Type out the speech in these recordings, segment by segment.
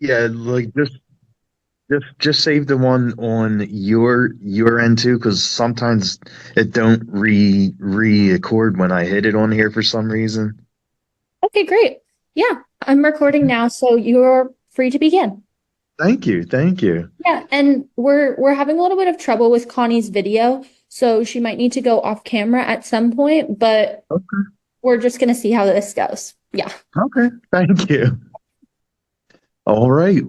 Yeah, like just save the one on your end too, because sometimes it don't re-record when I hit it on here for some reason. Okay, great. Yeah, I'm recording now, so you're free to begin. Thank you, thank you. Yeah, and we're having a little bit of trouble with Connie's video, so she might need to go off camera at some point, but Okay, we're just gonna see how this goes. Yeah. okay, thank you. All right.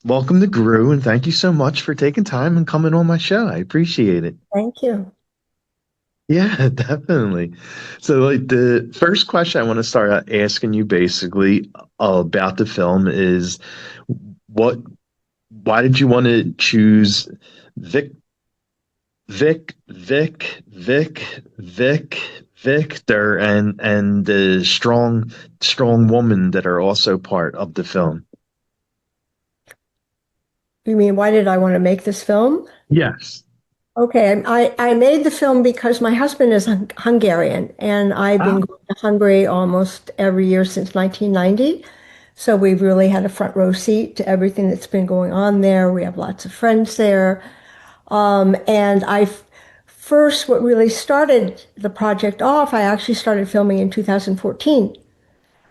Welcome to Gru, and thank you so much for taking time and coming on my show. I appreciate it. Thank you. Yeah, definitely. So, like, the first question I want to start out asking you basically about the film is what, why did you want to choose Vic, Vic, Victor, and the strong woman that are also part of the film? You mean, why did I want to make this film? Yes. Okay, I made the film because my husband is Hungarian, and I've Ah, been going to Hungary almost every year since 1990. So we've really had a front row seat to everything that's been going on there. We have lots of friends there. And first, what really started the project off, I actually started filming in 2014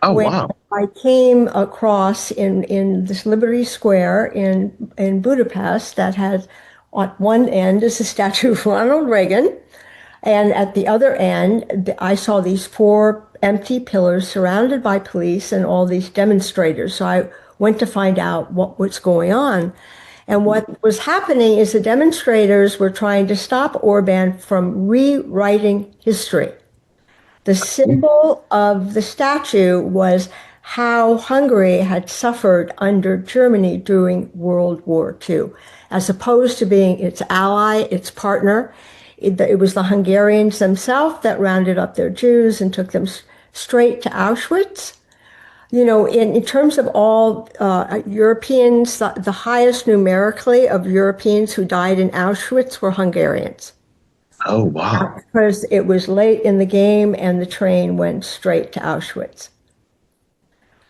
oh, when wow. I came across in this Liberty Square in Budapest that had on one end is a statue of Ronald Reagan, and at the other end, I saw these four empty pillars surrounded by police and all these demonstrators. So I went to find out what was going on. And what was happening is the demonstrators were trying to stop Orban from rewriting history. The symbol of the statue was how Hungary had suffered under Germany during World War II, as opposed to being its ally, its partner. It was the Hungarians themselves that rounded up their Jews and took them straight to Auschwitz. You know, in terms of all Europeans, the highest numerically of Europeans who died in Auschwitz were Hungarians Oh, wow. because it was late in the game and the train went straight to Auschwitz.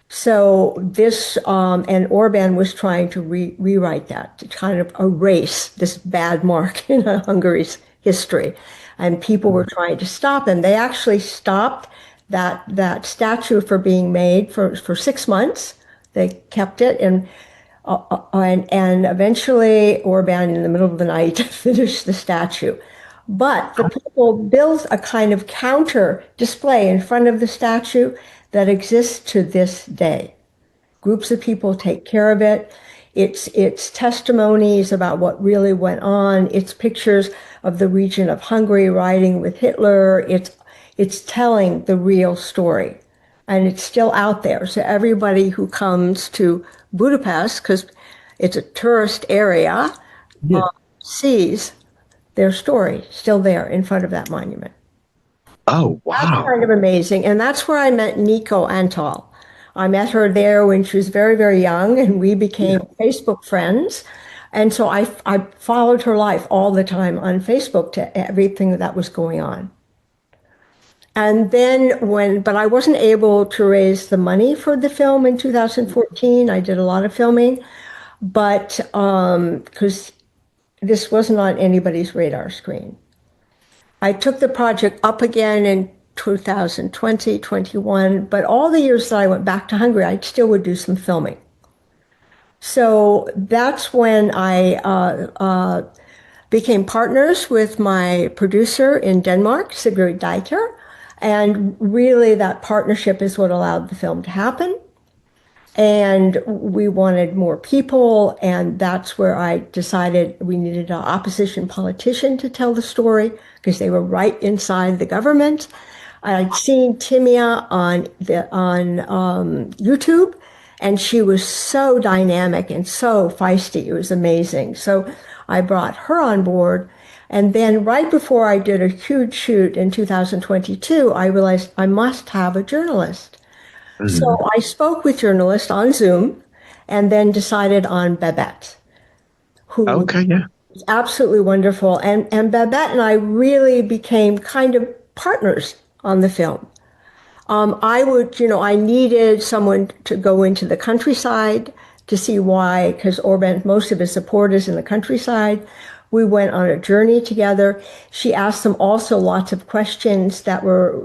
So this, and Orban was trying to rewrite that, to kind of erase this bad mark in Hungary's history. And people were trying to stop him. They actually stopped that statue for being made for 6 months. They kept it, and eventually Orban, in the middle of the night, finished the statue. But the people built a kind of counter display in front of the statue that exists to this day. Groups of people take care of it. It's testimonies about what really went on. It's pictures of the region of Hungary riding with Hitler. It's telling the real story. And it's still out there. So everybody who comes to Budapest, because it's a tourist area, Yeah. sees their story still there in front of that monument. Oh, That's wow. kind of amazing. And that's where I met Nico Antal. I met her there when she was very, very young, and we became Facebook friends. And so I followed her life all the time on Facebook to everything that was going on. And then but I wasn't able to raise the money for the film in 2014. I did a lot of filming, but because this wasn't on anybody's radar screen. I took the project up again in 2020, 21, but all the years that I went back to Hungary, I still would do some filming. So that's when I became partners with my producer in Denmark, Sigrid Dieter. And really, that partnership is what allowed the film to happen. And we wanted more people, and that's where I decided we needed an opposition politician to tell the story because they were right inside the government. I'd seen Timia on YouTube, and she was so dynamic and so feisty. It was amazing. So I brought her on board. And then right before I did a huge shoot in 2022, I realized I must have a journalist. So Mhm. I spoke with journalists on Zoom and then decided on Babette, who Okay, yeah. was absolutely wonderful. And Babette and I really became kind of partners on the film. I needed someone to go into the countryside to see why, because Orban, most of his support is in the countryside. We went on a journey together. She asked them also lots of questions that were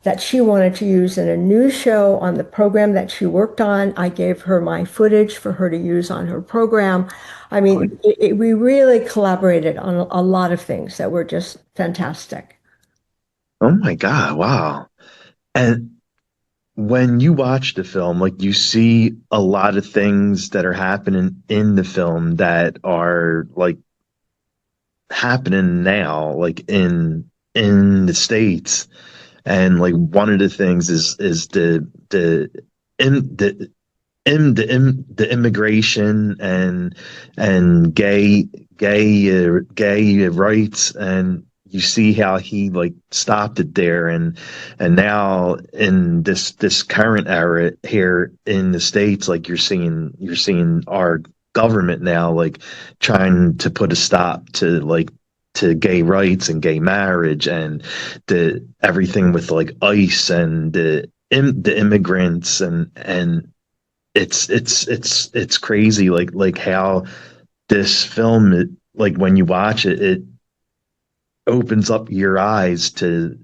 that she wanted to use in a news show on the program that she worked on. I gave her my footage for her to use on her program. I mean, we really collaborated on a lot of things that were just fantastic. Oh my God, wow. And when you watch the film, like you see a lot of things that are happening in the film that are like happening now, like in the States. And like one of the things is in the immigration and gay rights, and you see how he like stopped it there, and now in this current era here in the States, like you're seeing our government now like trying to put a stop to like to gay rights and gay marriage and the everything with like ICE and the immigrants and it's crazy like how this film like when you watch it it opens up your eyes to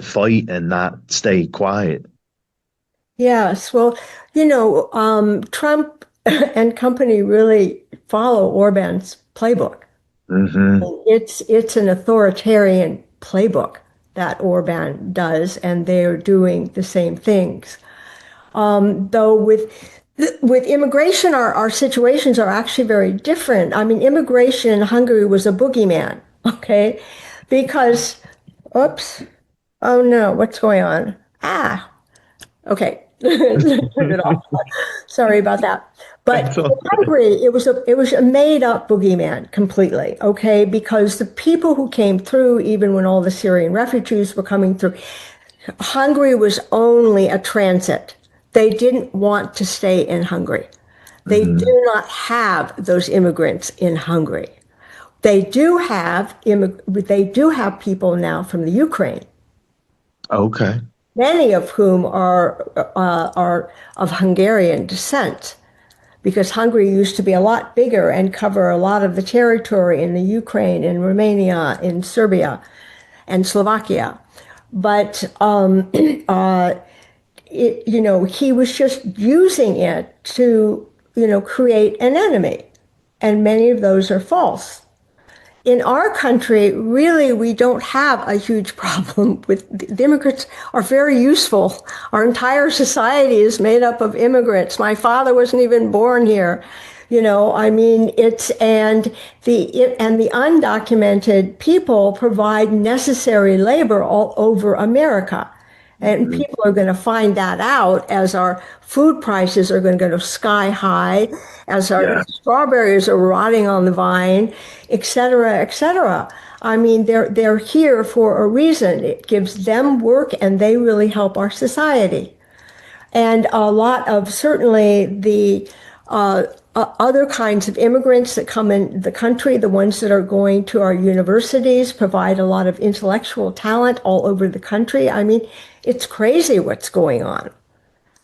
fight and not stay quiet. Yes, well, Trump and company really follow Orban's playbook. Hmm. It's an authoritarian playbook that Orban does, and they're doing the same things. Though with immigration, our situations are actually very different. I mean, immigration in Hungary was a boogeyman, okay? Because, oops, oh no, what's going on? Ah, okay. Turn it off. Sorry about that. But That's all in good. Hungary, it was a made up boogeyman completely, okay? Because the people who came through, even when all the Syrian refugees were coming through, Hungary was only a transit. They didn't want to stay in Hungary. They Hmm. do not have those immigrants in Hungary. They do have people now from the Ukraine, Okay. many of whom are of Hungarian descent, because Hungary used to be a lot bigger and cover a lot of the territory in the Ukraine, in Romania, in Serbia, and Slovakia. But he was just using it to, create an enemy, and many of those are false. In our country, really, we don't have a huge problem with the immigrants are very useful. Our entire society is made up of immigrants. My father wasn't even born here. I mean, the undocumented people provide necessary labor all over America. And Hmm. people are going to find that out as our food prices are going to go sky high, as our Yeah. strawberries are rotting on the vine, et cetera, et cetera. I mean, they're here for a reason. It gives them work, and they really help our society. And a lot of certainly the other kinds of immigrants that come in the country, the ones that are going to our universities, provide a lot of intellectual talent all over the country. I mean, it's crazy what's going on.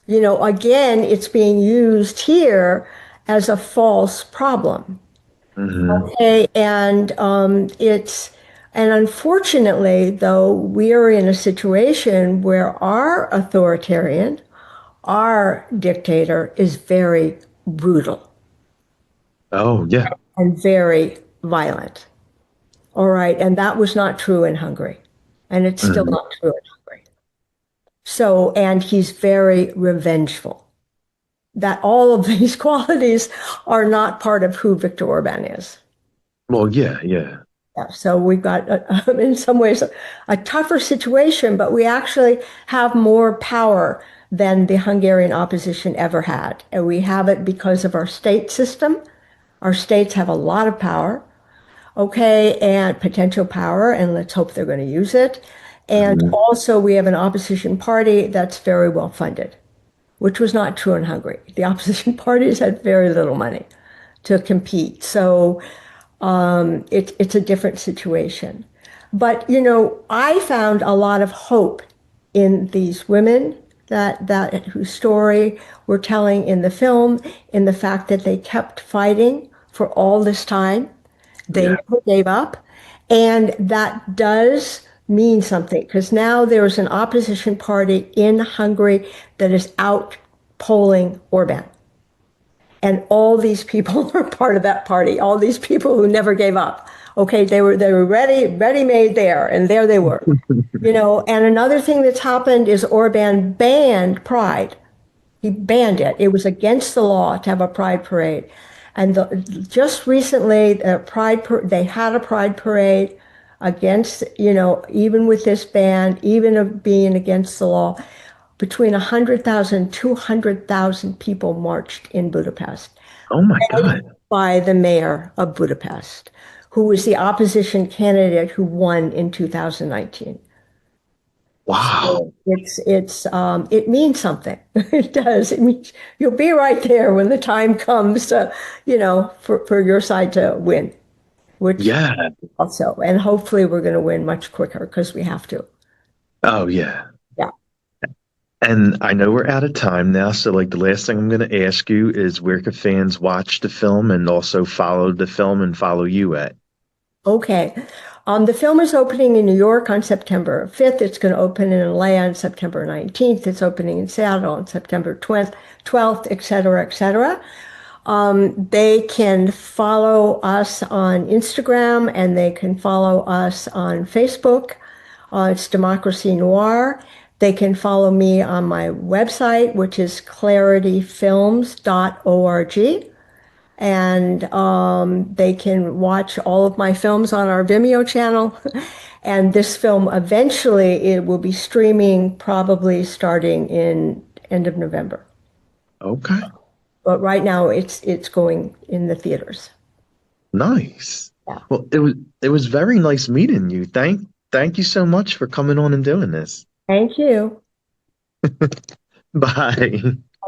Again, it's being used here as a false problem. Hmm. Okay, and unfortunately, though, we are in a situation where our authoritarian, our dictator is very brutal Oh yeah. and very violent. All right. And that was not true in Hungary. And it's still Hmm. not true in Hungary. So, and he's very revengeful. That all of these qualities are not part of who Viktor Orban is. Well, yeah, yeah. Yeah, so we've got, in some ways, a tougher situation, but we actually have more power than the Hungarian opposition ever had. And we have it because of our state system. Our states have a lot of power, okay, and potential power, and let's hope they're going to use it. And Hmm. also, we have an opposition party that's very well funded, which was not true in Hungary. The opposition parties had very little money to compete. So it's a different situation. But, I found a lot of hope in these women that whose story we're telling in the film, in the fact that they kept fighting for all this time. They Yeah. never gave up. And that does mean something because now there's an opposition party in Hungary that is out polling Orban. And all these people are part of that party, all these people who never gave up. Okay, they were ready made there, and there they were. And another thing that's happened is Orban banned Pride. He banned it. It was against the law to have a pride parade. And just recently, they had a pride parade against, even with this ban, even of being against the law, between 100,000, 200,000 people marched in Budapest Oh my God. by the mayor of Budapest, who was the opposition candidate who won in 2019. Wow. So it means something. It does. It means you'll be right there when the time comes to, for your side to win, which Yeah. also, and hopefully we're going to win much quicker because we have to. Oh yeah. Yeah. And I know we're out of time now, so like the last thing I'm going to ask you is where can fans watch the film and also follow the film and follow you at? Okay. The film is opening in New York on September 5th. It's going to open in LA on September 19th. It's opening in Seattle on September 12th, et cetera, et cetera. They can follow us on Instagram and they can follow us on Facebook. It's Democracy Noir. They can follow me on my website, which is clarityfilms.org. And they can watch all of my films on our Vimeo channel. And this film eventually it will be streaming probably starting in end of November. Okay. But right now it's going in the theaters. Nice. Yeah. Well, it was very nice meeting you. Thank you so much for coming on and doing this. Thank you. Bye.